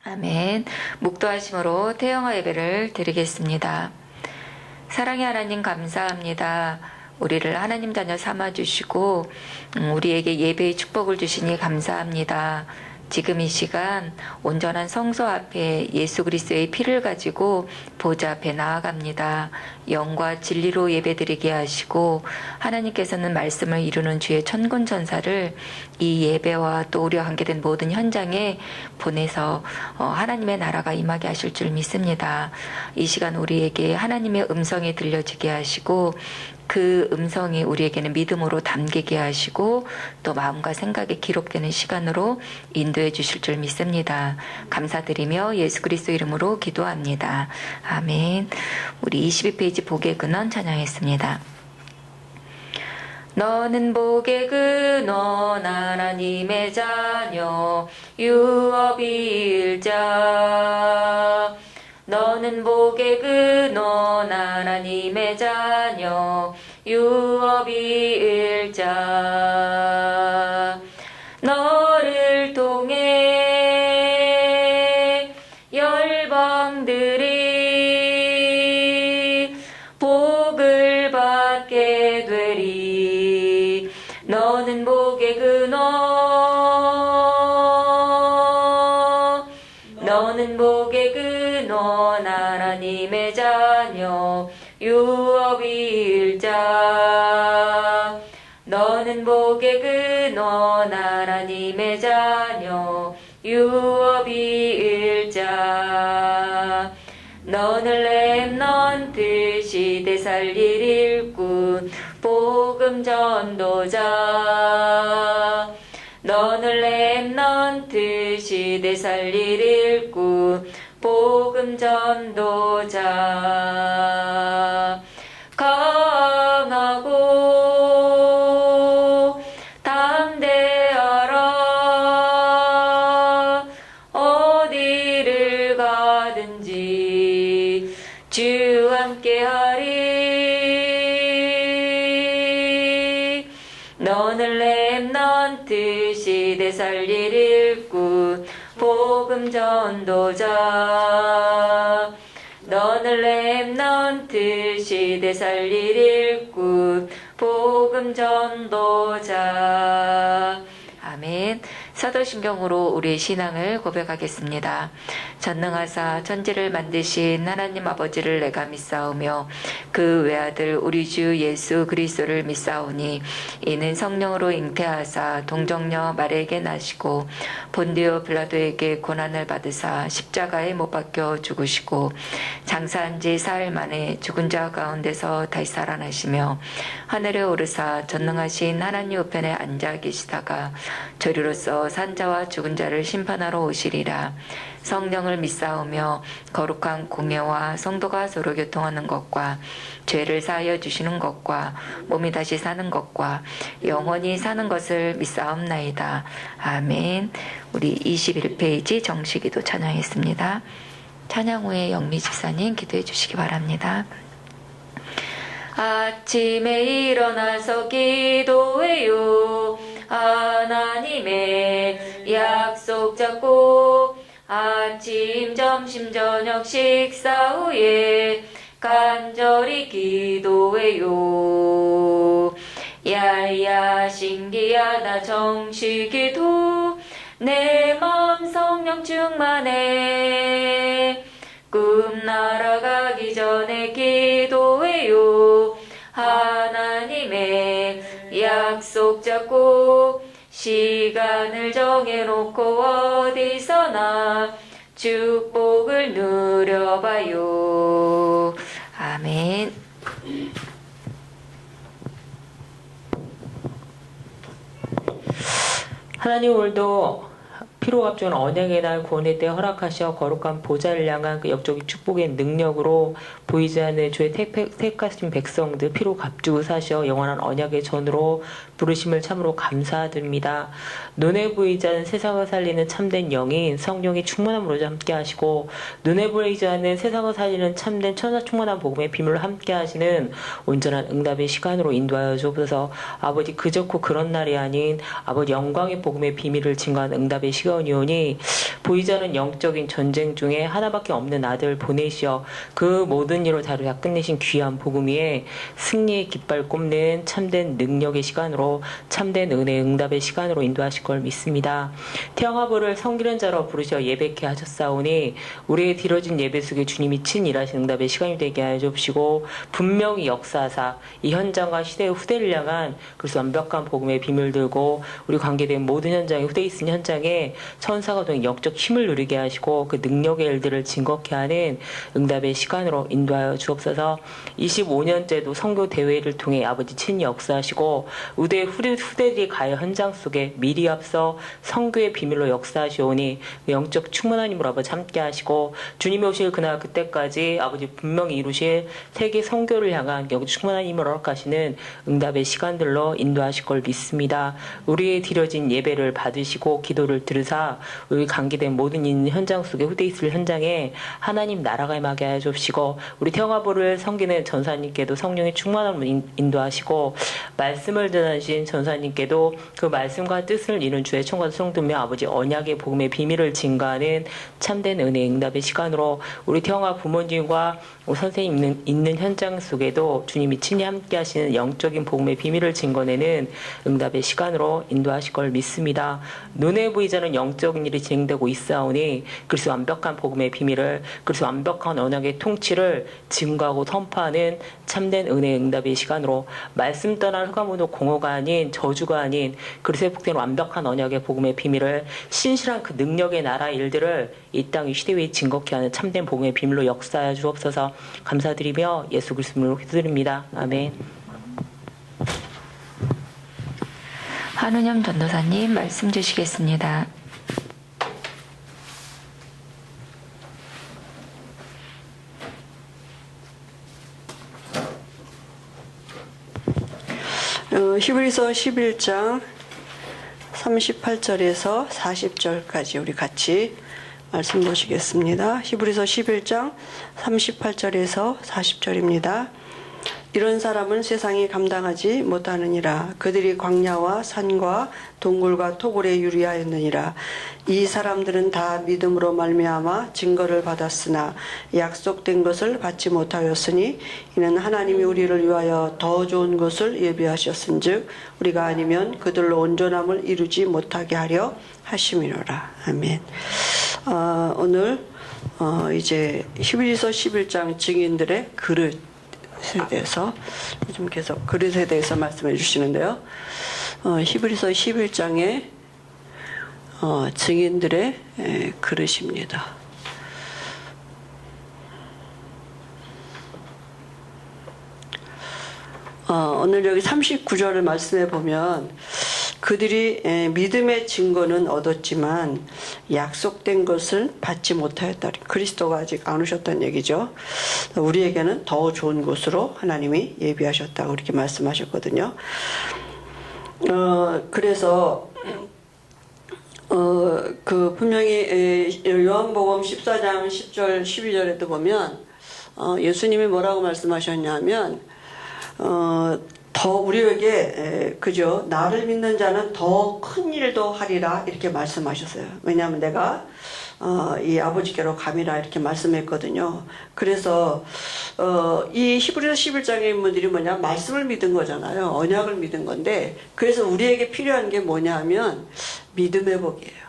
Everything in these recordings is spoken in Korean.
아멘. 묵도하심으로 태영아 예배를 드리겠습니다. 사랑의 하나님 감사합니다. 우리를 하나님 자녀 삼아주시고 우리에게 예배의 축복을 주시니 감사합니다. 지금 이 시간 온전한 성소 앞에 예수 그리스도의 피를 가지고 보좌 앞에 나아갑니다. 영과 진리로 예배드리게 하시고 하나님께서는 말씀을 이루는 주의 천군 천사를 이 예배와 또 우리와 관계된 모든 현장에 보내서 하나님의 나라가 임하게 하실 줄 믿습니다. 이 시간 우리에게 하나님의 음성이 들려지게 하시고 그 음성이 우리에게는 믿음으로 담기게 하시고 또 마음과 생각에 기록되는 시간으로 인도해 주실 줄 믿습니다. 감사드리며 예수 그리스도 이름으로 기도합니다. 아멘. 우리 22페이지 복의 근원 찬양했습니다. 너는 복의 근원 하나님의 자녀 유업이 일자 너는 복의 근원 하나님의 자녀 유업이 일자 너를 통해 열방들이 복을 받게 되리 너는 복의 근원 너는 복의 근원 하나님의 자녀 유업이 일자 너는 복의 근원 하나님의 자녀 유업이 일자 너는 렘넌트 시대 살릴 일꾼 복음 전도자 너는 렘넌트 시대 살릴 일꾼 복음 전도자 강하고 담대하라 어디를 가든지 주 함께하리 너는 렘넌트 시대 살릴 일꾼 복음 전도자 너는 렘넌트 시대 살릴 일꾼 복음 전도자 아멘. 사도신경으로 우리의 신앙을 고백하겠습니다. 전능하사 천지를 만드신 하나님 아버지를 내가 믿사오며 그 외아들 우리 주 예수 그리스도를 믿사오니 이는 성령으로 잉태하사 동정녀 마리아에게 나시고 본디오 빌라도에게 고난을 받으사 십자가에 못 박혀 죽으시고 장사한 지 사흘 만에 죽은 자 가운데서 다시 살아나시며 하늘에 오르사 전능하신 하나님 우편에 앉아 계시다가 저리로서 산자와 죽은 자를 심판하러 오시리라. 성령을 믿사오며 거룩한 공예와 성도가 서로 교통하는 것과 죄를 사하여 주시는 것과 몸이 다시 사는 것과 영원히 사는 것을 믿사옵나이다. 아멘. 우리 21페이지 정식기도 찬양했습니다. 찬양 후에 영미 집사님 기도해 주시기 바랍니다. 아침에 일어나서 기도해요. 하나님의 약속 잡고 아침, 점심, 저녁 식사 후에 간절히 기도해요. 야야 신기하다 정식기도 내 마음 성령 충만해 꿈 날아가기 전에 기도해요. 하나님의 약속 잡고 시간을 정해놓고 어디서나 축복을 누려봐요. 아멘. 하나님 오늘도 피로갑주는 언약의 날 구원의 때 허락하셔 거룩한 보좌를 향한 그 역적인 축복의 능력으로 보이지 않는 주의 택하신 백성들 피로갑주 사셔 영원한 언약의 전으로 부르심을 참으로 감사드립니다. 눈에 보이지 않는 세상을 살리는 참된 영인 성령의 충만함으로 함께 하시고 눈에 보이지 않는 세상을 살리는 참된 천사 충만한 복음의 비밀로 함께 하시는 온전한 응답의 시간으로 인도하여 주옵소서. 아버지 그저코 그런 날이 아닌 아버지 영광의 복음의 비밀을 증거한 응답의 시간 차원이오니 보이자는 영적인 전쟁 중에 하나밖에 없는 아들 보내시어 그 모든 일을 다 끝내신 귀한 복음위에 승리의 깃발 꼽는 참된 능력의 시간으로 참된 은혜의 응답의 시간으로 인도하실 걸 믿습니다. 태영아부를 섬기는 자로 부르셔 예배케 하셨사오니 우리의 뒤러진 예배 속에 주님이 친일하신 응답의 시간이 되게 하여 주시고 분명히 역사하사 이 현장과 시대의 후대를 향한 그래서 완벽한 복음의 비밀 들고 우리 관계된 모든 현장에 후대에 있는 현장에 천사가 된 영적 힘을 누리게 하시고 그 능력의 일들을 증거케 하는 응답의 시간으로 인도하여 주옵소서. 25년째도 선교 대회를 통해 아버지 친히 역사하시고 후대들이 가요 현장 속에 미리 앞서 선교의 비밀로 역사하시오니 영적 충만한 힘으로 아버지 함께 하시고 주님이 오실 그날 그때까지 아버지 분명히 이루실 세계 선교를 향한 영적 충만한 힘을 허락하시는 응답의 시간들로 인도하실 걸 믿습니다. 우리의 드려진 예배를 받으시고 기도를 들으사 우리 관계된 모든 있는 현장 속에 후대 있을 현장에 하나님 나라가 임하게 하여 주시고 우리 태영아부를 섬기는 전사님께도 성령의 충만함을 인도하시고 말씀을 전하신 전사님께도 그 말씀과 뜻을 이룬 주의 청과 수용되며 아버지 언약의 복음의 비밀을 증거하는 참된 은혜의 응답의 시간으로 우리 태영아 부모님과 우리 선생님 있는 현장 속에도 주님이 친히 함께 하시는 영적인 복음의 비밀을 증거내는 응답의 시간으로 인도하실 걸 믿습니다. 눈에 보이지 않는 영적인 일이 진행되고 있사오니 그리스도 완벽한 복음의 비밀을 그리스도 완벽한 언약의 통치를 증거하고 선포하는 참된 은혜의 응답의 시간으로 말씀 떠난 흑암으로 공허가 아닌 저주가 아닌 그리스도의 복된 완벽한 언약의 복음의 비밀을 신실한 그 능력의 나라 일들을 이 땅 이 시대 위에 증거케 하는 참된 복음의 비밀로 역사하여 주옵소서. 감사드리며 예수 그리스도 이름으로 기도드립니다. 아멘. 한은영 전도사님 말씀 주시겠습니다. 히브리서 11장 38절에서 40절까지 우리 같이 말씀 보시겠습니다. 히브리서 11장 38절에서 40절입니다. 이런 사람은 세상이 감당하지 못하느니라. 그들이 광야와 산과 동굴과 토굴에 유리하였느니라. 이 사람들은 다 믿음으로 말미암아 증거를 받았으나 약속된 것을 받지 못하였으니 이는 하나님이 우리를 위하여 더 좋은 것을 예비하셨은즉 우리가 아니면 그들로 온전함을 이루지 못하게 하려 하심이로라. 아멘. 오늘 이제 히브리서 11장 증인들의 그릇 에 대해서 좀 계속 그릇에 대해서 말씀해 주시는데요. 히브리서 11장의 증인들의 그릇입니다. 오늘 여기 39절을 말씀해 보면 그들이 믿음의 증거는 얻었지만 약속된 것을 받지 못하였다. 그리스도가 아직 안 오셨다는 얘기죠. 우리에게는 더 좋은 곳으로 하나님이 예비하셨다고 이렇게 말씀하셨거든요. 그래서 그 분명히 요한복음 14장 10절 12절에도 보면 예수님이 뭐라고 말씀하셨냐면 더 우리에게 그죠, 나를 믿는 자는 더 큰 일도 하리라 이렇게 말씀하셨어요. 왜냐하면 내가 이 아버지께로 감이라 이렇게 말씀했거든요. 그래서 이 히브리서 11장의 인물들이 뭐냐, 말씀을 믿은 거잖아요. 언약을 믿은 건데, 그래서 우리에게 필요한 게 뭐냐 하면 믿음의 복이에요.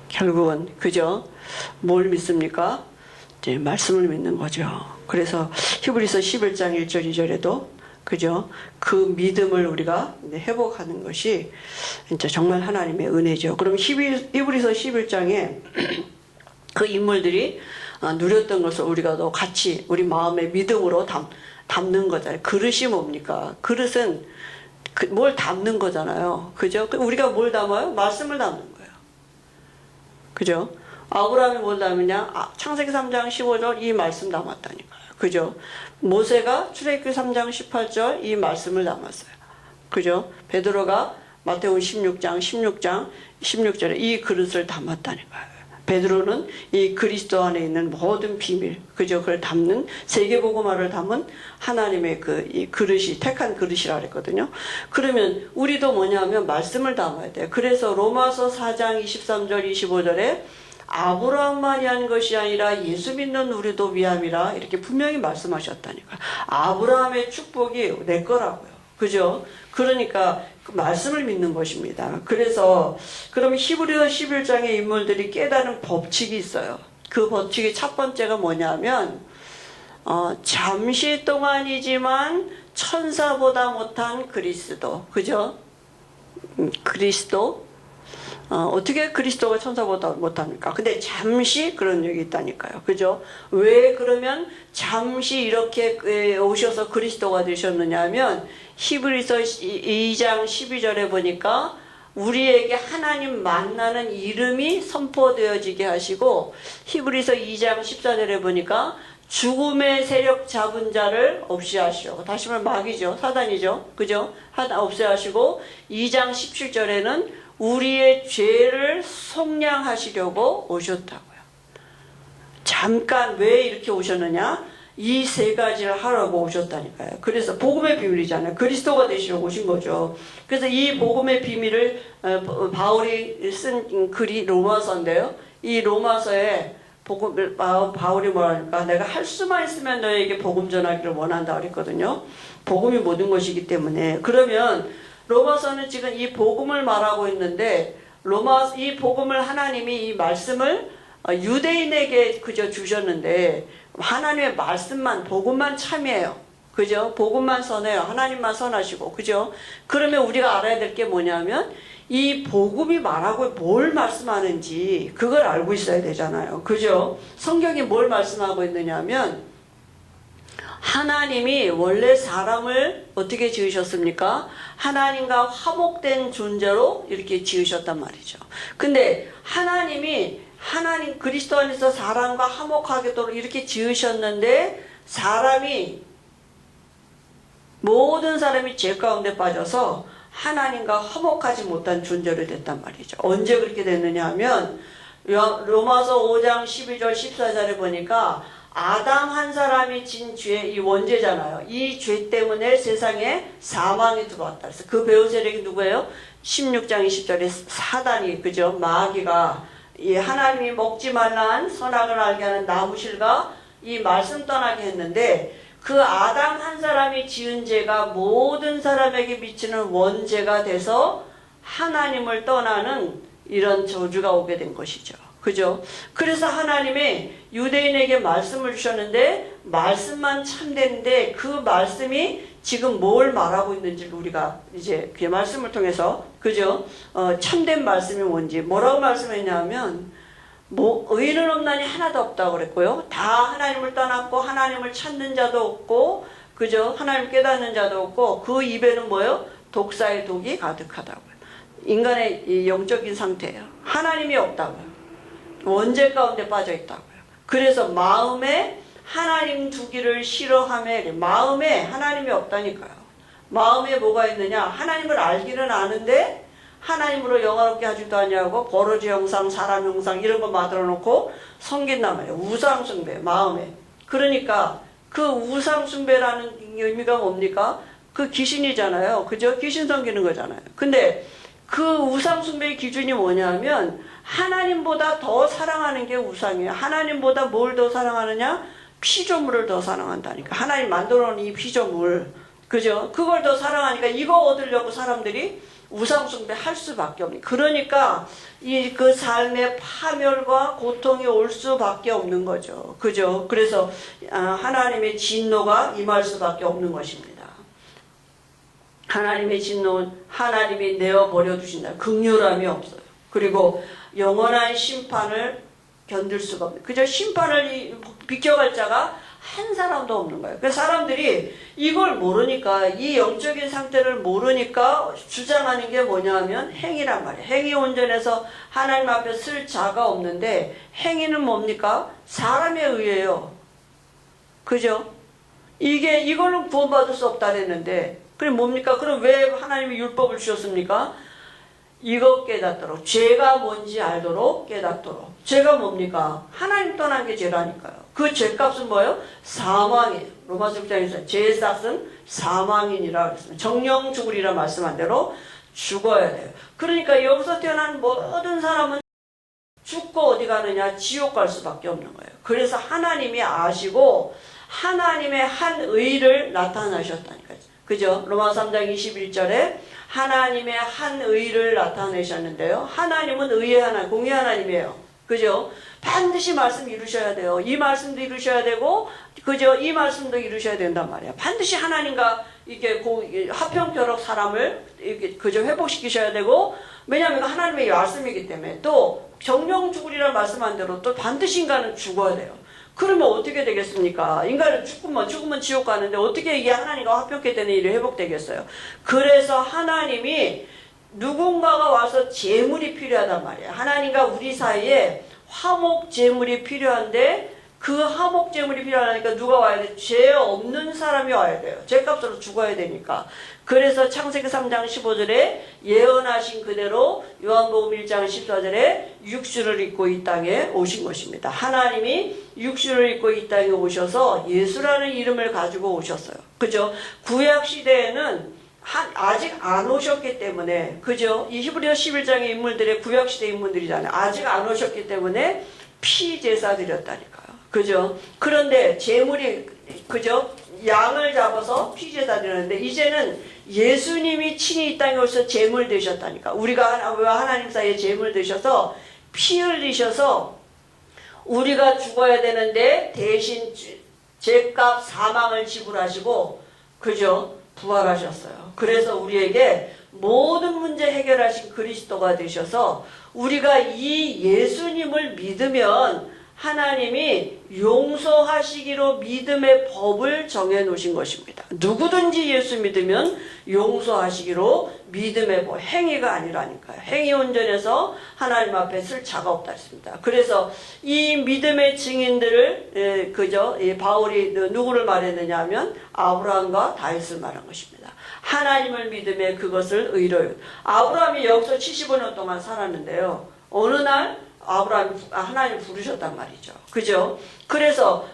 결국은 그죠, 뭘 믿습니까? 이제 말씀을 믿는 거죠. 그래서 히브리서 11장 1절 2절에도 그죠, 그 믿음을 우리가 회복하는 것이 진짜 정말 하나님의 은혜죠. 그럼 히브리서 11장에 그 인물들이 누렸던 것을 우리가 또 같이 우리 마음의 믿음으로 담는 거잖아요. 그릇이 뭡니까? 그릇은 뭘 담는 거잖아요. 그죠? 우리가 뭘 담아요? 말씀을 담는 거예요. 그죠? 아브라함이 뭘 담느냐? 창세기 3장 15절 이 말씀 담았다니까요. 그죠? 모세가 출애굽기 3장 18절 이 말씀을 담았어요. 그죠? 베드로가 마태복음 16장 16절에 이 그릇을 담았다니까요. 베드로는 이 그리스도 안에 있는 모든 비밀, 그저 그걸 담는 세계복음화를 담은 하나님의 이 그릇이 택한 그릇이라 그랬거든요. 그러면 우리도 뭐냐면 말씀을 담아야 돼요. 그래서 로마서 4장 23절 25절에 아브라함만이 한 것이 아니라 예수 믿는 우리도 위함이라 이렇게 분명히 말씀하셨다니까. 아브라함의 축복이 내 거라고요. 그죠? 그러니까 그 말씀을 믿는 것입니다. 그래서 그럼 히브리서 11장의 인물들이 깨달은 법칙이 있어요. 그 법칙이 첫 번째가 뭐냐면 잠시 동안이지만 천사보다 못한 그리스도. 그죠? 그리스도. 어떻게 그리스도가 천사보다 못합니까? 근데 잠시 그런 얘기 있다니까요. 그죠? 왜 그러면 잠시 이렇게 오셔서 그리스도가 되셨느냐 하면 히브리서 2장 12절에 보니까 우리에게 하나님 만나는 이름이 선포되어지게 하시고 히브리서 2장 14절에 보니까 죽음의 세력 잡은 자를 없이 하시려고. 다시 말하면 마귀죠. 사단이죠. 그죠? 없애 하시고 2장 17절에는 우리의 죄를 속량하시려고 오셨다고요. 잠깐 왜 이렇게 오셨느냐? 이 세 가지를 하라고 오셨다니까요. 그래서 복음의 비밀이잖아요. 그리스도가 되시려고 오신 거죠. 그래서 이 복음의 비밀을 바울이 쓴 글이 로마서인데요. 이 로마서에 바울이 뭐라니까 내가 할 수만 있으면 너에게 복음 전하기를 원한다 그랬거든요. 복음이 모든 것이기 때문에. 그러면 로마서는 지금 이 복음을 말하고 있는데 이 복음을 하나님이 이 말씀을 유대인에게 그저 주셨는데 하나님의 말씀만 복음만 참이에요. 그죠? 복음만 선해요. 하나님만 선하시고. 그죠? 그러면 우리가 알아야 될 게 뭐냐면 이 복음이 말하고 뭘 말씀하는지 그걸 알고 있어야 되잖아요. 그죠? 성경이 뭘 말씀하고 있느냐면 하나님이 원래 사람을 어떻게 지으셨습니까? 하나님과 화목된 존재로 이렇게 지으셨단 말이죠. 근데 하나님 그리스도 안에서 사람과 화목하게도록 이렇게 지으셨는데 모든 사람이 죄 가운데 빠져서 하나님과 화목하지 못한 존재로 됐단 말이죠. 언제 그렇게 됐느냐 하면 로마서 5장 12절 14절에 보니까 아담 한 사람이 진 죄, 이 원죄잖아요. 이 죄 때문에 세상에 사망이 들어왔다. 그래서 그 배후 세력이 누구예요? 16장 20절에 사단이, 그죠? 마귀가 이 하나님이 먹지 말라는 선악을 알게 하는 나무실과 이 말씀 떠나게 했는데 그 아담 한 사람이 지은 죄가 모든 사람에게 미치는 원죄가 돼서 하나님을 떠나는 이런 저주가 오게 된 것이죠. 그죠? 그래서 하나님이 유대인에게 말씀을 주셨는데 말씀만 참되는데 그 말씀이 지금 뭘 말하고 있는지를 우리가 이제 그 말씀을 통해서 그죠? 참된 말씀이 뭔지 뭐라고 말씀했냐면 의인은 없나니 하나도 없다고 그랬고요. 다 하나님을 떠났고 하나님을 찾는 자도 없고 그죠? 하나님 깨닫는 자도 없고 그 입에는 뭐예요? 독사의 독이 가득하다고요. 인간의 이 영적인 상태예요. 하나님이 없다고요. 원죄 가운데 빠져 있다고요. 그래서 마음에 하나님 두기를 싫어하며 마음에 하나님이 없다니까요. 마음에 뭐가 있느냐? 하나님을 알기는 아는데 하나님으로 영화롭게 하지도 아니하고 버러지 형상, 사람 형상 이런 거 만들어 놓고 섬긴단 말이에요. 우상 숭배, 마음에. 그러니까 그 우상 숭배라는 의미가 뭡니까? 그 귀신이잖아요. 그죠? 귀신 섬기는 거잖아요. 근데 그 우상 숭배의 기준이 뭐냐면 하나님보다 더 사랑하는 게 우상이에요. 하나님보다 뭘 더 사랑하느냐? 피조물을 더 사랑한다니까. 하나님 만들어 놓은 이 피조물. 그죠? 그걸 더 사랑하니까 이거 얻으려고 사람들이 우상 숭배 할 수밖에 없는. 그러니까 그 삶의 파멸과 고통이 올 수밖에 없는 거죠. 그죠? 그래서 하나님의 진노가 임할 수밖에 없는 것입니다. 하나님의 진노는 하나님이 내어버려 두신다. 긍휼함이 없어요. 그리고 영원한 심판을 견딜 수가 없는. 그저 심판을 비켜갈 자가 한 사람도 없는 거예요. 그래서 사람들이 이걸 모르니까 이 영적인 상태를 모르니까 주장하는 게 뭐냐면 행위란 말이에요. 행위 온전해서 하나님 앞에 쓸 자가 없는데 행위는 뭡니까? 사람에 의해요. 그죠? 이걸로 구원받을 수 없다 그랬는데 그럼 뭡니까? 그럼 왜 하나님이 율법을 주셨습니까? 이거 깨닫도록, 죄가 뭔지 알도록 깨닫도록. 죄가 뭡니까? 하나님 떠난 게 죄라니까요. 그 죄값은 뭐예요? 사망이에요. 로마서 6장에서 죄의 싹은 사망이니라 그랬습니다. 정령 죽으리라 말씀한 대로 죽어야 돼요. 그러니까 여기서 태어난 모든 사람은 죽고 어디 가느냐? 지옥 갈 수밖에 없는 거예요. 그래서 하나님이 아시고 하나님의 한 의를 나타나셨다니까요. 그죠? 로마서 3장 21절에 하나님의 한 의를 나타내셨는데요. 하나님은 의의 하나님, 공의 하나님이에요. 그죠? 반드시 말씀 이루셔야 돼요. 이 말씀도 이루셔야 되고, 그죠? 이 말씀도 이루셔야 된단 말이에요. 반드시 하나님과 이게 화평토록 사람을 이렇게 그저 회복시키셔야 되고, 왜냐하면 하나님의 말씀이기 때문에 또 정령 죽으리라는 말씀한 대로 또 반드시 인간은 죽어야 돼요. 그러면 어떻게 되겠습니까? 인간은 죽으면 지옥 가는데 어떻게 이게 하나님과 화평케 되는 일이 회복되겠어요? 그래서 하나님이 누군가가 와서 제물이 필요하단 말이에요. 하나님과 우리 사이에 화목 제물이 필요한데 그 화목 제물이 필요하니까 누가 와야 돼? 죄 없는 사람이 와야 돼요. 죄값으로 죽어야 되니까. 그래서 창세기 3장 15절에 예언하신 그대로 요한복음 1장 14절에 육신을 입고 이 땅에 오신 것입니다. 하나님이 육신을 입고 이 땅에 오셔서 예수라는 이름을 가지고 오셨어요. 그죠? 구약 시대에는 아직 안 오셨기 때문에, 그죠? 이 히브리서 11장의 인물들의 구약 시대 인물들이잖아요. 아직 안 오셨기 때문에 피제사 드렸다니까요. 그죠? 그런데 제물이, 그죠? 양을 잡아서 피제사 드렸는데 이제는 예수님이 친히 이 땅에 오셔서 제물 되셨다니까. 우리가 하나님 사이에 제물 되셔서 피 흘리셔서 우리가 죽어야 되는데 대신 죄값 사망을 지불하시고, 그죠? 부활하셨어요. 그래서 우리에게 모든 문제 해결하신 그리스도가 되셔서 우리가 이 예수님을 믿으면 하나님이 용서하시기로 믿음의 법을 정해 놓으신 것입니다. 누구든지 예수 믿으면 용서하시기로 믿음의 법, 행위가 아니라니까요. 행위 온전해서 하나님 앞에 쓸 자가 없다 했습니다. 그래서 이 믿음의 증인들을 그저 바울이 누구를 말했느냐 하면 아브라함과 다윗을 말한 것입니다. 하나님을 믿음에 그것을 의로. 아브라함이 여기서 75년 동안 살았는데요. 어느 날 하나님 부르셨단 말이죠. 그죠? 그래서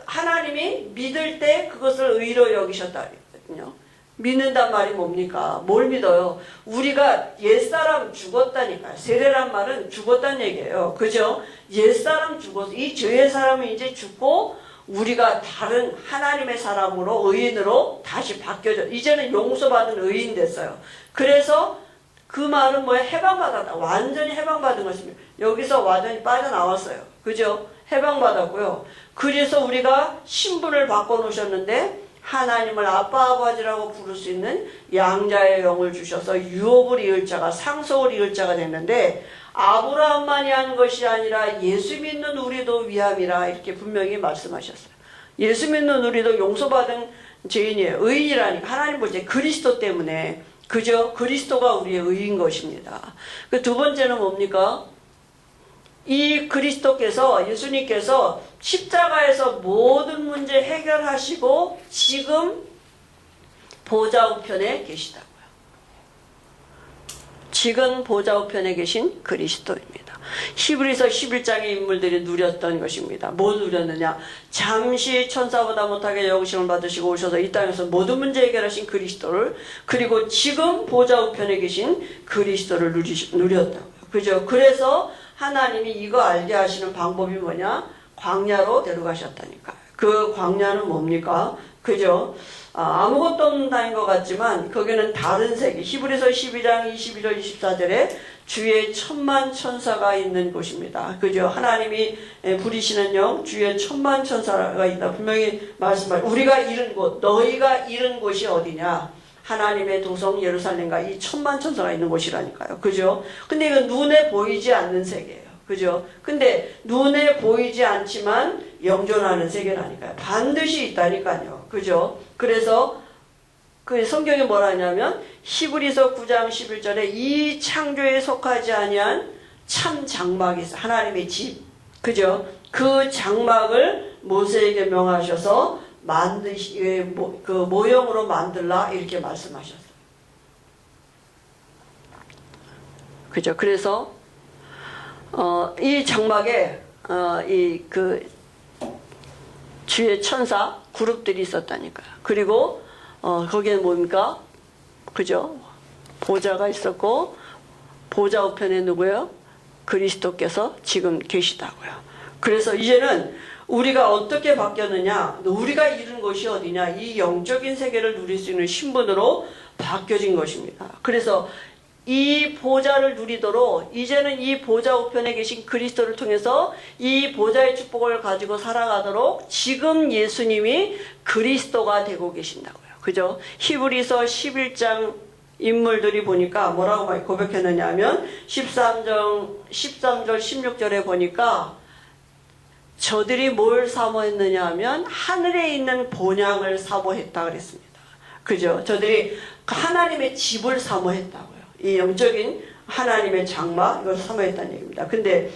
하나님이 믿을 때 그것을 의로 여기셨다 그랬거든요. 믿는단 말이 뭡니까? 뭘 믿어요? 우리가 옛사람 죽었다니까요. 세례란 말은 죽었다는 얘기예요. 그죠? 옛사람 죽어서 이 죄의 사람이 이제 죽고 우리가 다른 하나님의 사람으로 의인으로 다시 바뀌어져. 이제는 용서받은 의인 됐어요. 그래서 그 말은 뭐예요? 해방받았다. 완전히 해방받은 것입니다. 여기서 완전히 빠져나왔어요. 그죠? 해방받았고요. 그래서 우리가 신분을 바꿔놓으셨는데 하나님을 아빠 아버지라고 부를 수 있는 양자의 영을 주셔서 유업을 이을 자가 상속을 이을 자가 됐는데 아브라함만이 한 것이 아니라 예수 믿는 우리도 위함이라 이렇게 분명히 말씀하셨어요. 예수 믿는 우리도 용서받은 죄인이에요. 의인이라니까 하나님 볼 때 그리스도 때문에 그저 그리스도가 우리의 의인 것입니다. 그 두 번째는 뭡니까? 이 그리스도께서 예수님께서 십자가에서 모든 문제 해결하시고 지금 보좌 우편에 계시다고요. 지금 보좌 우편에 계신 그리스도입니다. 히브리서 11장의 인물들이 누렸던 것입니다. 뭐 누렸느냐? 잠시 천사보다 못하게 여기심을 받으시고 오셔서 이 땅에서 모든 문제 해결하신 그리스도를, 그리고 지금 보좌 우편에 계신 그리스도를 누렸다고요. 그죠? 그래서 하나님이 이거 알게 하시는 방법이 뭐냐? 광야로 데려가셨다니까요. 그 광야는 뭡니까? 그죠? 아무것도 없는 땅인 것 같지만 거기는 다른 세계, 히브리서 12장 22절 24절에 주의 천만 천사가 있는 곳입니다. 그죠? 하나님이 부리시는 영, 주의 천만 천사가 있다. 분명히 말씀하시고, 우리가 잃은 곳, 너희가 잃은 곳이 어디냐? 하나님의 도성 예루살렘과 이 천만 천사가 있는 곳이라니까요. 그죠? 근데 이건 눈에 보이지 않는 세계예요. 그죠? 근데 눈에 보이지 않지만 영존하는 세계라니까요. 반드시 있다니까요. 그죠? 그래서 그 성경에 뭐라 하냐면 히브리서 9장 11절에 이 창조에 속하지 아니한 참 장막이 있어. 하나님의 집. 그죠? 그 장막을 모세에게 명하셔서 그 모형으로 만들라 이렇게 말씀하셨어요. 그죠? 그래서 이 장막에 이 그 주의 천사 그룹들이 있었다니까요. 그리고 거기에 뭡니까? 그죠? 보좌가 있었고 보좌 우편에 누구요? 그리스도께서 지금 계시다고요. 그래서 이제는 우리가 어떻게 바뀌었느냐? 우리가 이룬 것이 어디냐? 이 영적인 세계를 누릴 수 있는 신분으로 바뀌어진 것입니다. 그래서 이 보좌를 누리도록 이제는 이 보좌 우편에 계신 그리스도를 통해서 이 보좌의 축복을 가지고 살아가도록 지금 예수님이 그리스도가 되고 계신다고요. 그죠? 히브리서 11장 인물들이 보니까 뭐라고 고백했느냐 하면 13절 16절에 보니까 저들이 뭘 사모했느냐 하면 하늘에 있는 본향을 사모했다 그랬습니다. 그죠? 저들이 하나님의 집을 사모했다고요. 이 영적인 하나님의 장막 이걸 사모했다는 얘기입니다. 근데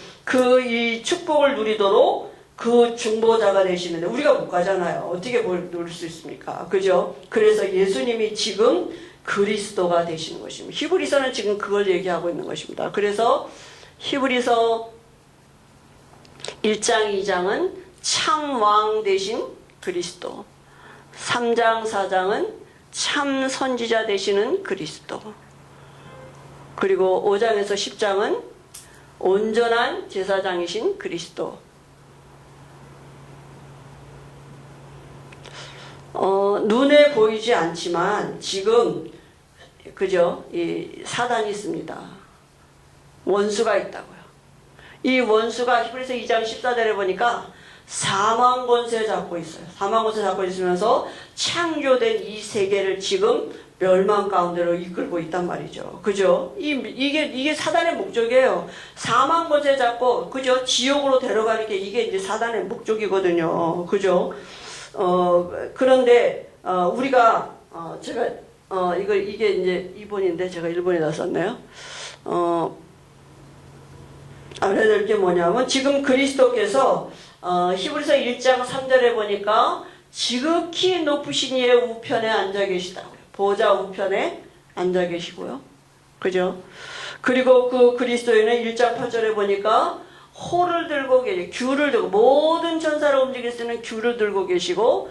이 축복을 누리도록 그 중보자가 되시는데 우리가 못 가잖아요. 어떻게 누릴 수 있습니까? 그죠? 그래서 예수님이 지금 그리스도가 되시는 것입니다. 히브리서는 지금 그걸 얘기하고 있는 것입니다. 그래서 히브리서 1장 2장은 참 왕 되신 그리스도, 3장 4장은 참 선지자 되시는 그리스도, 그리고 5장에서 10장은 온전한 제사장이신 그리스도. 눈에 보이지 않지만 지금 그죠? 이 사단이 있습니다. 원수가 있다고요. 이 원수가 히브리서 2장 14절에 보니까 사망 권세 잡고 있어요. 사망 권세 잡고 있으면서 창조된 이 세계를 지금 멸망 가운데로 이끌고 있단 말이죠. 그죠? 이게 사단의 목적이에요. 사망 권세 잡고, 그죠? 지옥으로 데려가는 게 이게 이제 사단의 목적이거든요. 그죠? 그런데, 우리가, 제가, 이게 이제 2번인데 제가 1번에다 썼네요. 알아야 될 게 뭐냐면, 지금 그리스도께서, 히브리서 1장 3절에 보니까, 지극히 높으신 이의 우편에 앉아 계시다고요. 보좌 우편에 앉아 계시고요. 그죠? 그리고 그 그리스도인은 1장 8절에 보니까 호를 들고 귤을 들고 모든 천사를 움직일 수 있는 귤을 들고 계시고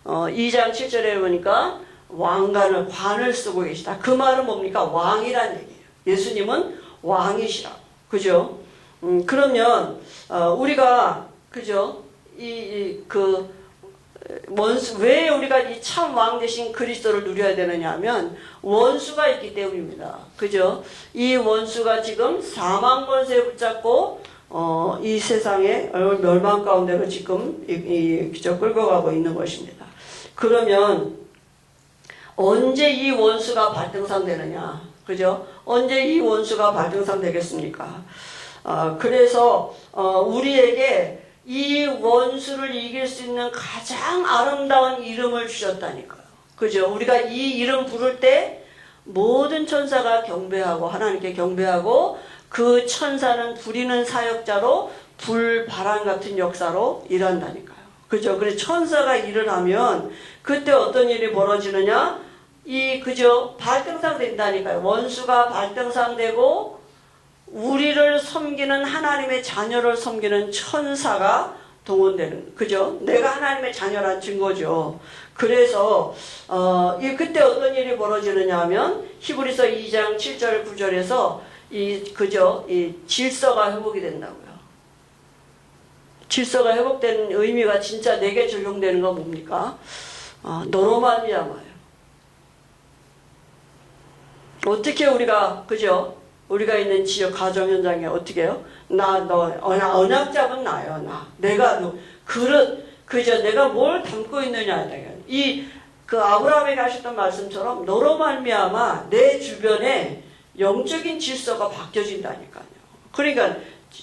2장 7절에 보니까 관을 쓰고 계시다. 그 말은 뭡니까? 왕이란 얘기예요. 예수님은 왕이시라고. 그죠? 그러면 우리가 그죠? 왜 우리가 이 참 왕 되신 그리스도를 누려야 되느냐 하면 원수가 있기 때문입니다. 그죠? 이 원수가 지금 사망 권세에 붙잡고 이 세상에 멸망 가운데로 지금 그저 끌고 가고 있는 것입니다. 그러면 언제 이 원수가 발등상 되느냐? 그죠? 언제 이 원수가 발등상 되겠습니까? 그래서 우리에게 이 원수를 이길 수 있는 가장 아름다운 이름을 주셨다니까요. 그죠? 우리가 이 이름 부를 때 모든 천사가 경배하고 하나님께 경배하고 그 천사는 부리는 사역자로 불바람 같은 역사로 일한다니까요. 그죠? 그래서 천사가 일을 하면 그때 어떤 일이 벌어지느냐? 그죠? 발등상 된다니까요. 원수가 발등상 되고 우리를 섬기는 하나님의 자녀를 섬기는 천사가 동원되는, 그죠? 내가 하나님의 자녀란 증거죠. 그래서 그때 어떤 일이 벌어지느냐 하면 히브리서 2장 7절 9절에서 그죠? 질서가 회복이 된다고요. 질서가 회복되는 의미가 진짜 내게 적용되는 건 뭡니까? 너로 말미암아요. 어떻게 우리가 그죠? 우리가 있는 지역 가정 현장에 어떻게 해요? 언약 잡은 나요, 나. 내가 그저 내가 뭘 담고 있느냐. 그 아브라함에게 하셨던 말씀처럼 너로 말미암아 내 주변에 영적인 질서가 바뀌어진다니까요. 그러니까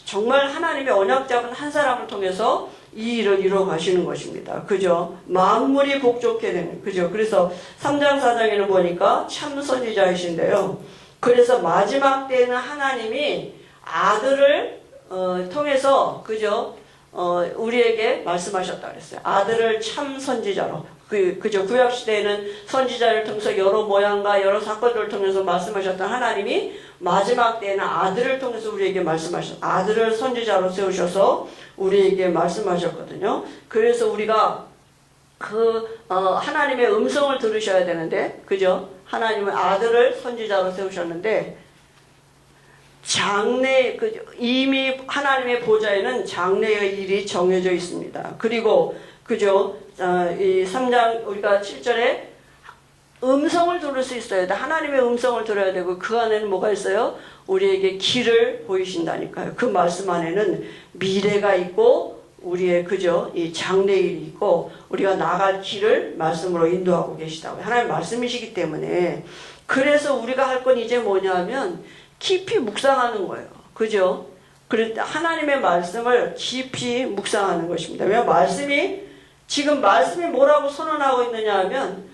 정말 하나님의 언약 잡은 한 사람을 통해서 이 일을 이루어 가시는 것입니다. 그죠? 만물이 복종케 되는, 그죠? 그래서 3장 4장에는 보니까 참 선지자이신데요. 그래서 마지막 때에는 하나님이 아들을 통해서 그죠? 우리에게 말씀하셨다 그랬어요. 아들을 참 선지자로. 그죠? 구약 시대에는 선지자를 통해서 여러 모양과 여러 사건들을 통해서 말씀하셨던 하나님이 마지막 때에는 아들을 통해서 우리에게 아들을 선지자로 세우셔서 우리에게 말씀하셨거든요. 그래서 우리가 하나님의 음성을 들으셔야 되는데, 그죠? 하나님은 아들을 선지자로 세우셨는데, 이미 하나님의 보좌에는 장래의 일이 정해져 있습니다. 그리고, 그죠? 이 3장, 우리가 7절에 음성을 들을 수 있어야 돼. 하나님의 음성을 들어야 되고, 그 안에는 뭐가 있어요? 우리에게 길을 보이신다니까요. 그 말씀 안에는 미래가 있고, 우리의 그죠? 이 장래일이 있고, 우리가 나갈 길을 말씀으로 인도하고 계시다고. 하나님 말씀이시기 때문에. 그래서 우리가 할 건 이제 뭐냐면, 깊이 묵상하는 거예요. 그죠? 그런데 하나님의 말씀을 깊이 묵상하는 것입니다. 왜 지금 말씀이 뭐라고 선언하고 있느냐 하면,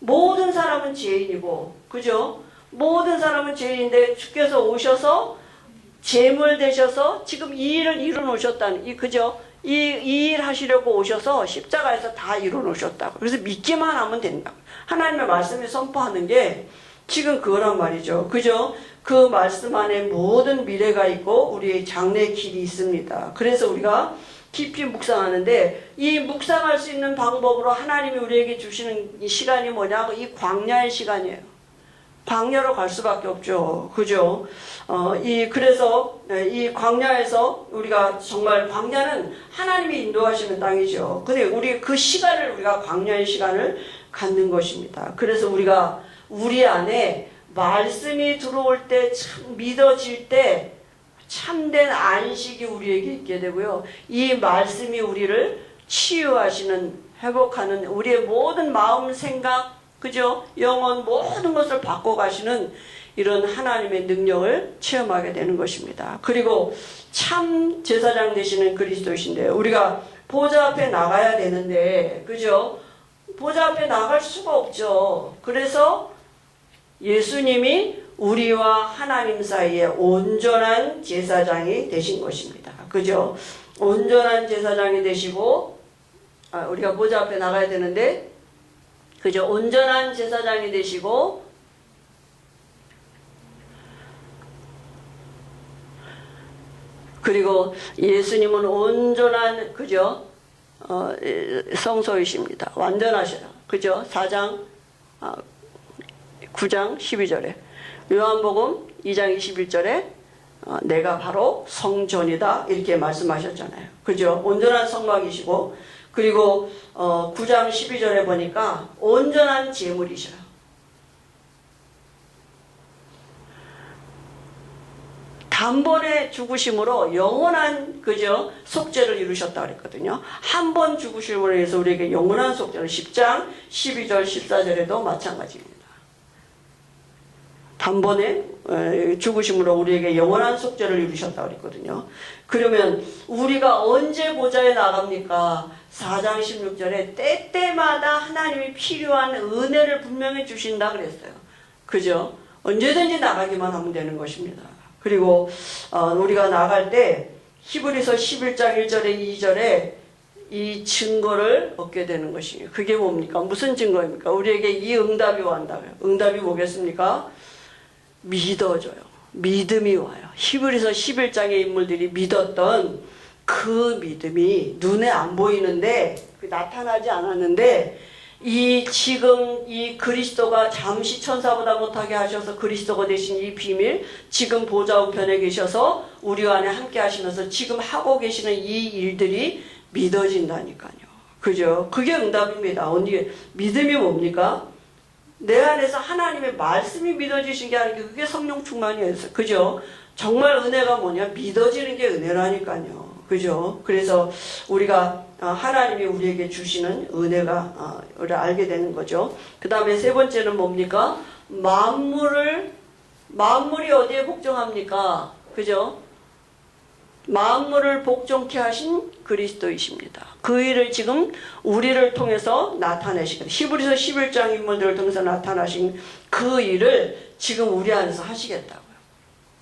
모든 사람은 죄인이고, 그죠? 모든 사람은 죄인인데 주께서 오셔서 제물 되셔서 지금 이 일을 이루어 놓으셨다는, 그죠? 이 일 하시려고 오셔서 십자가에서 다 이루어 놓으셨다고. 그래서 믿기만 하면 된다고. 하나님의 말씀이 선포하는 게 지금 그거란 말이죠. 그죠? 그 말씀 안에 모든 미래가 있고 우리의 장래 길이 있습니다. 그래서 우리가 깊이 묵상하는데, 이 묵상할 수 있는 방법으로 하나님이 우리에게 주시는 이 시간이 뭐냐? 이 광야의 시간이에요. 광야로 갈 수밖에 없죠. 그죠? 그래서 이 광야에서 우리가 정말, 광야는 하나님이 인도하시는 땅이죠. 근데 우리 그 시간을, 우리가 광야의 시간을 갖는 것입니다. 그래서 우리가 우리 안에 말씀이 들어올 때, 참 믿어질 때 참된 안식이 우리에게 있게 되고요. 이 말씀이 우리를 치유하시는, 회복하는, 우리의 모든 마음, 생각, 그죠? 영혼 모든 것을 바꿔가시는 이런 하나님의 능력을 체험하게 되는 것입니다. 그리고 참 제사장 되시는 그리스도이신데요. 우리가 보좌 앞에 나가야 되는데, 그죠? 보좌 앞에 나갈 수가 없죠. 그래서 예수님이 우리와 하나님 사이에 온전한 제사장이 되신 것입니다. 그죠? 온전한 제사장이 되시고, 우리가 보좌 앞에 나가야 되는데, 그죠? 온전한 제사장이 되시고, 그리고 예수님은 온전한, 그죠? 성소이십니다. 완전하셔요. 그죠? 4장, 9장 12절에. 요한복음 2장 21절에 내가 바로 성전이다 이렇게 말씀하셨잖아요. 그죠? 온전한 성막이시고, 그리고 9장 12절에 보니까 온전한 제물이셔요. 단번에 죽으심으로 영원한, 그죠? 속죄를 이루셨다 그랬거든요. 한 번 죽으심으로 해서 우리에게 영원한 속죄를, 10장 12절 14절에도 마찬가지입니다. 단번에 죽으심으로 우리에게 영원한 속죄를 이루셨다고 그랬거든요. 그러면 우리가 언제 보좌에 나갑니까? 4장 16절에 때때마다 하나님이 필요한 은혜를 분명히 주신다 그랬어요. 그죠? 언제든지 나가기만 하면 되는 것입니다. 그리고 우리가 나갈 때 히브리서 11장 1절에 2절에 이 증거를 얻게 되는 것이에요. 그게 뭡니까? 무슨 증거입니까? 우리에게 이 응답이 온다고요. 응답이 뭐겠습니까? 믿어줘요. 믿음이 와요. 히브리서 11장의 인물들이 믿었던 그 믿음이 눈에 안 보이는데, 나타나지 않았는데, 지금 이 그리스도가 잠시 천사보다 못하게 하셔서 그리스도가 되신 이 비밀, 지금 보좌 우편에 계셔서 우리 안에 함께 하시면서 지금 하고 계시는 이 일들이 믿어진다니까요. 그죠? 그게 응답입니다. 언니, 믿음이 뭡니까? 내 안에서 하나님의 말씀이 믿어지신 게 아니고 그게 성령 충만이에요. 그죠? 정말 은혜가 뭐냐? 믿어지는 게 은혜라니까요. 그죠? 그래서 우리가 하나님이 우리에게 주시는 은혜가 우리가 알게 되는 거죠. 그 다음에 세 번째는 뭡니까? 만물이 어디에 복종합니까? 그죠? 만물을 복종케 하신 그리스도이십니다. 그 일을 지금 우리를 통해서 나타내시거든요. 히브리서 11장 인물들을 통해서 나타나신 그 일을 지금 우리 안에서 하시겠다고요.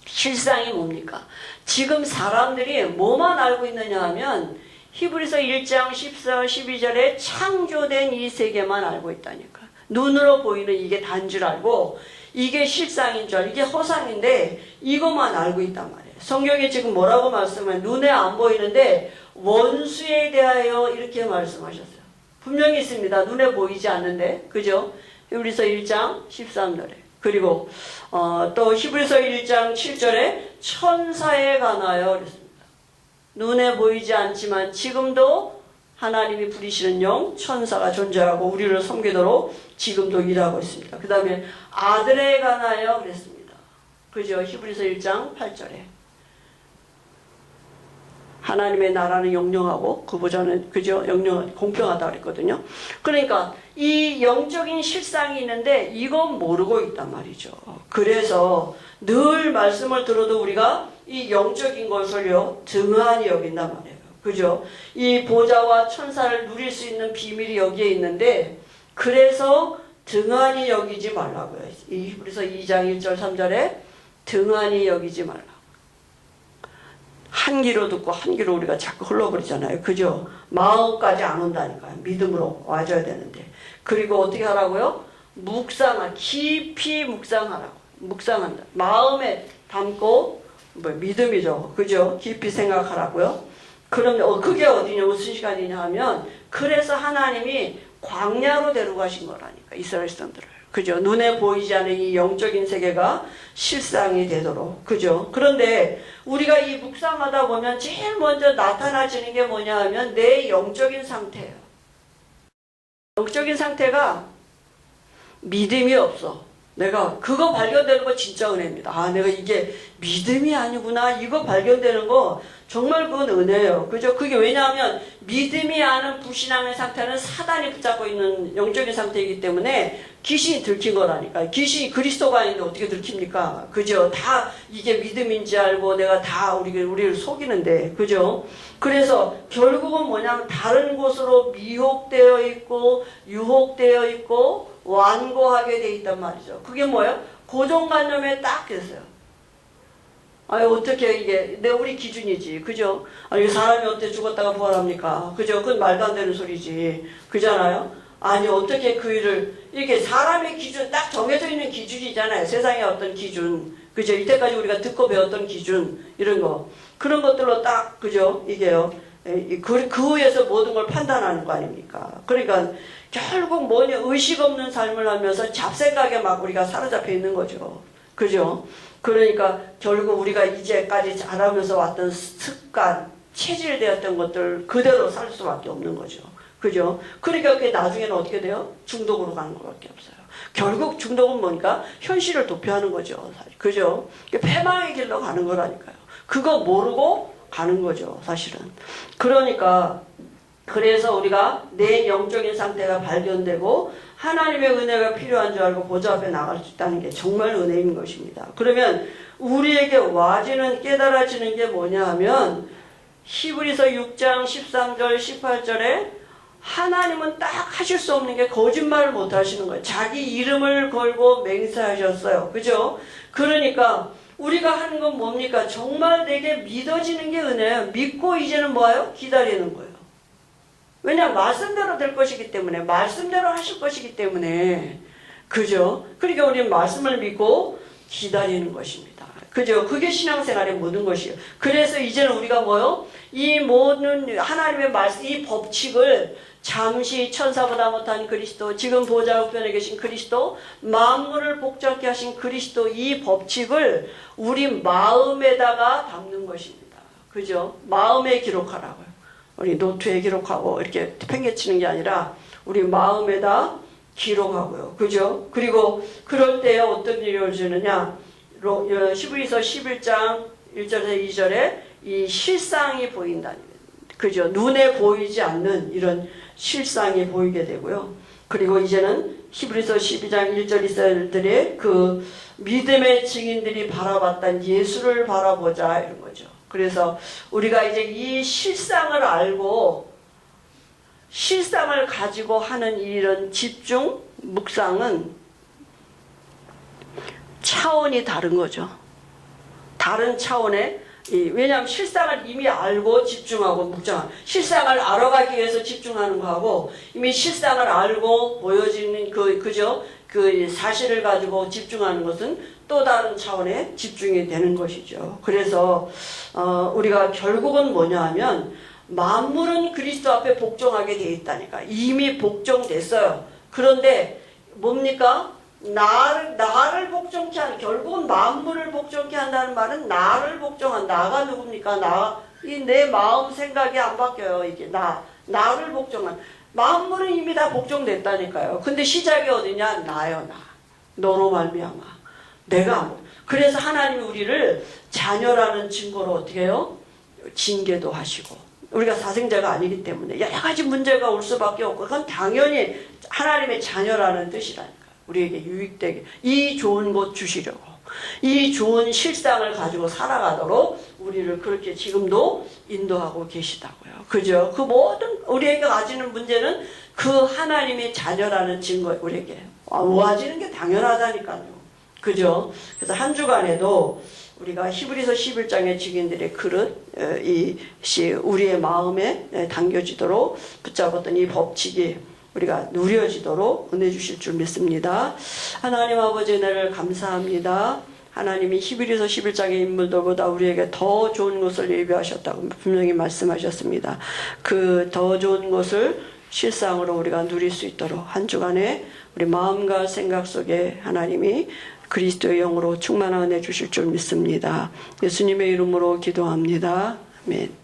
실상이 뭡니까? 지금 사람들이 뭐만 알고 있느냐 하면 히브리서 1장 14, 12절에 창조된 이 세계만 알고 있다니까. 눈으로 보이는 이게 단 줄 알고, 이게 실상인 줄 알고 이게 허상인데 이것만 알고 있단 말이에요. 성경에 지금 뭐라고 말씀하면 눈에 안 보이는데 원수에 대하여 이렇게 말씀하셨어요. 분명히 있습니다. 눈에 보이지 않는데 그죠? 히브리서 1장 13절에 그리고 또 히브리서 1장 7절에 천사에 관하여 그랬습니다. 눈에 보이지 않지만 지금도 하나님이 부리시는 영 천사가 존재하고 우리를 섬기도록 지금도 일하고 있습니다. 그 다음에 아들에 관하여 그랬습니다. 그죠? 히브리서 1장 8절에 하나님의 나라는 영영하고 그보다는 그죠? 영영 공평하다 그랬거든요. 그러니까 이 영적인 실상이 있는데 이건 모르고 있단 말이죠. 그래서 늘 말씀을 들어도 우리가 이 영적인 것을요 등한히 여긴단 말이에요. 그죠? 이 보좌와 천사를 누릴 수 있는 비밀이 여기에 있는데 그래서 등한히 여기지 말라고요. 이 히브리서 2장 1절 3절에 등한히 여기지 말라. 한 귀로 듣고 한 귀로 우리가 자꾸 흘러버리잖아요. 그죠? 마음까지 안 온다니까요. 믿음으로 와줘야 되는데. 그리고 어떻게 하라고요? 깊이 묵상하라고. 묵상한다. 마음에 담고 믿음이죠. 그죠? 깊이 생각하라고요. 그럼 그게 어디냐 무슨 시간이냐 하면 그래서 하나님이 광야로 데려가신 거라니까 이스라엘 사람들을. 그죠? 눈에 보이지 않는 이 영적인 세계가 실상이 되도록. 그죠? 그런데 우리가 이 묵상하다 보면 제일 먼저 나타나지는 게 뭐냐 하면 내 영적인 상태예요. 영적인 상태가 믿음이 없어. 내가 그거 발견되는 거 진짜 은혜입니다. 아, 내가 이게 믿음이 아니구나. 이거 발견되는 거 정말 그건 은혜예요. 그죠? 그게 왜냐하면 믿음이 아닌 불신앙의 상태는 사단이 붙잡고 있는 영적인 상태이기 때문에 귀신이 들킨 거라니까. 귀신이 그리스도가 아닌데 어떻게 들킵니까? 그죠? 다 이게 믿음인지 알고 내가 다 우리를 속이는데. 그죠? 그래서 결국은 뭐냐면 다른 곳으로 미혹되어 있고 유혹되어 있고 완고하게 돼 있단 말이죠. 그게 뭐예요? 고정관념에 딱 됐어요. 아니 어떻게 이게 우리 기준이지. 그죠? 아니 사람이 어떻게 죽었다가 부활합니까? 그죠? 그건 말도 안 되는 소리지. 그잖아요? 아니 어떻게 그 일을 이게 사람의 기준 딱 정해져 있는 기준이잖아요. 세상의 어떤 기준. 그죠? 이때까지 우리가 듣고 배웠던 기준 이런 거 그런 것들로 딱 그죠? 이게요. 그 위에서 모든 걸 판단하는 거 아닙니까? 그러니까 결국 뭐냐 의식 없는 삶을 하면서 잡생각에 막 우리가 사로잡혀 있는 거죠. 그죠? 그러니까 결국 우리가 이제까지 자라면서 왔던 습관, 체질되었던 것들 그대로 살 수밖에 없는 거죠. 그죠? 그러니까 그게 나중에는 어떻게 돼요? 중독으로 가는 것밖에 없어요. 결국 중독은 뭐니까 현실을 도피하는 거죠. 사실. 그죠? 패망의 길로 가는 거라니까요. 그거 모르고 가는 거죠. 사실은. 그러니까 그래서 우리가 내 영적인 상태가 발견되고 하나님의 은혜가 필요한 줄 알고 보좌 앞에 나갈 수 있다는 게 정말 은혜인 것입니다. 그러면 우리에게 와지는 깨달아지는 게 뭐냐 하면 히브리서 6장 13절 18절에 하나님은 딱 하실 수 없는 게 거짓말을 못 하시는 거예요. 자기 이름을 걸고 맹세하셨어요. 그죠? 그러니까 우리가 하는 건 뭡니까? 정말 내게 믿어지는 게 은혜예요. 믿고 이제는 뭐예요? 기다리는 거예요. 왜냐하면 말씀대로 될 것이기 때문에 말씀대로 하실 것이기 때문에 그죠? 그러니까 우리는 말씀을 믿고 기다리는 것입니다. 그죠? 그게 신앙생활의 모든 것이에요. 그래서 이제는 우리가 뭐요? 이 모든 하나님의 말씀, 이 법칙을 잠시 천사보다 못한 그리스도, 지금 보좌 우편에 계신 그리스도, 만물을 복잡게 하신 그리스도 이 법칙을 우리 마음에다가 담는 것입니다. 그죠? 마음에 기록하라고요. 우리 노트에 기록하고 이렇게 팽개치는 게 아니라 우리 마음에다 기록하고요. 그죠? 그리고 그럴 때 어떤 일이 벌어지느냐? 히브리서 11장 1절에서 2절에 이 실상이 보인다는 거예요. 그죠? 눈에 보이지 않는 이런 실상이 보이게 되고요. 그리고 이제는 히브리서 12장 1절 2절들의 그 믿음의 증인들이 바라봤던 예수를 바라보자 이런 거죠. 그래서 우리가 이제 이 실상을 알고 실상을 가지고 하는 이런 집중, 묵상은 차원이 다른 거죠. 다른 차원의 왜냐하면 실상을 이미 알고 집중하고 묵상하고 실상을 알아가기 위해서 집중하는 거하고 이미 실상을 알고 보여지는 그죠? 그 사실을 가지고 집중하는 것은 또 다른 차원의 집중이 되는 것이죠. 그래서 우리가 결국은 뭐냐 하면 만물은 그리스도 앞에 복종하게 돼 있다니까. 이미 복종됐어요. 그런데 뭡니까? 나를 복종케 하는, 결국은 만물을 복종케 한다는 말은 나를 복종한, 나가 누굽니까? 내 마음 생각이 안 바뀌어요. 이게 나를 복종한. 만물은 이미 다 복종됐다니까요. 근데 시작이 어디냐? 나요, 나. 너로 말미암아. 내가. 그래서 하나님이 우리를 자녀라는 증거로 어떻게 해요? 징계도 하시고. 우리가 사생자가 아니기 때문에 여러 가지 문제가 올 수밖에 없고, 그건 당연히 하나님의 자녀라는 뜻이라니까. 우리에게 유익되게 이 좋은 것 주시려고, 이 좋은 실상을 가지고 살아가도록 우리를 그렇게 지금도 인도하고 계시다고요. 그죠? 그 모든 우리에게 가지는 문제는 그 하나님의 자녀라는 증거, 우리에게 모아지는 게 당연하다니까요. 그죠? 그래서 한 주간에도 우리가 히브리서 11장의 증인들의 그릇, 우리의 마음에 당겨지도록 붙잡았던 이 법칙이 우리가 누려지도록 은혜 주실 줄 믿습니다. 하나님 아버지 은혜를 감사합니다. 하나님이 히브리서 11장의 인물들보다 우리에게 더 좋은 것을 예비하셨다고 분명히 말씀하셨습니다. 그 더 좋은 것을 실상으로 우리가 누릴 수 있도록 한 주간에 우리 마음과 생각 속에 하나님이 그리스도의 영으로 충만한 은혜 주실 줄 믿습니다. 예수님의 이름으로 기도합니다. 아멘.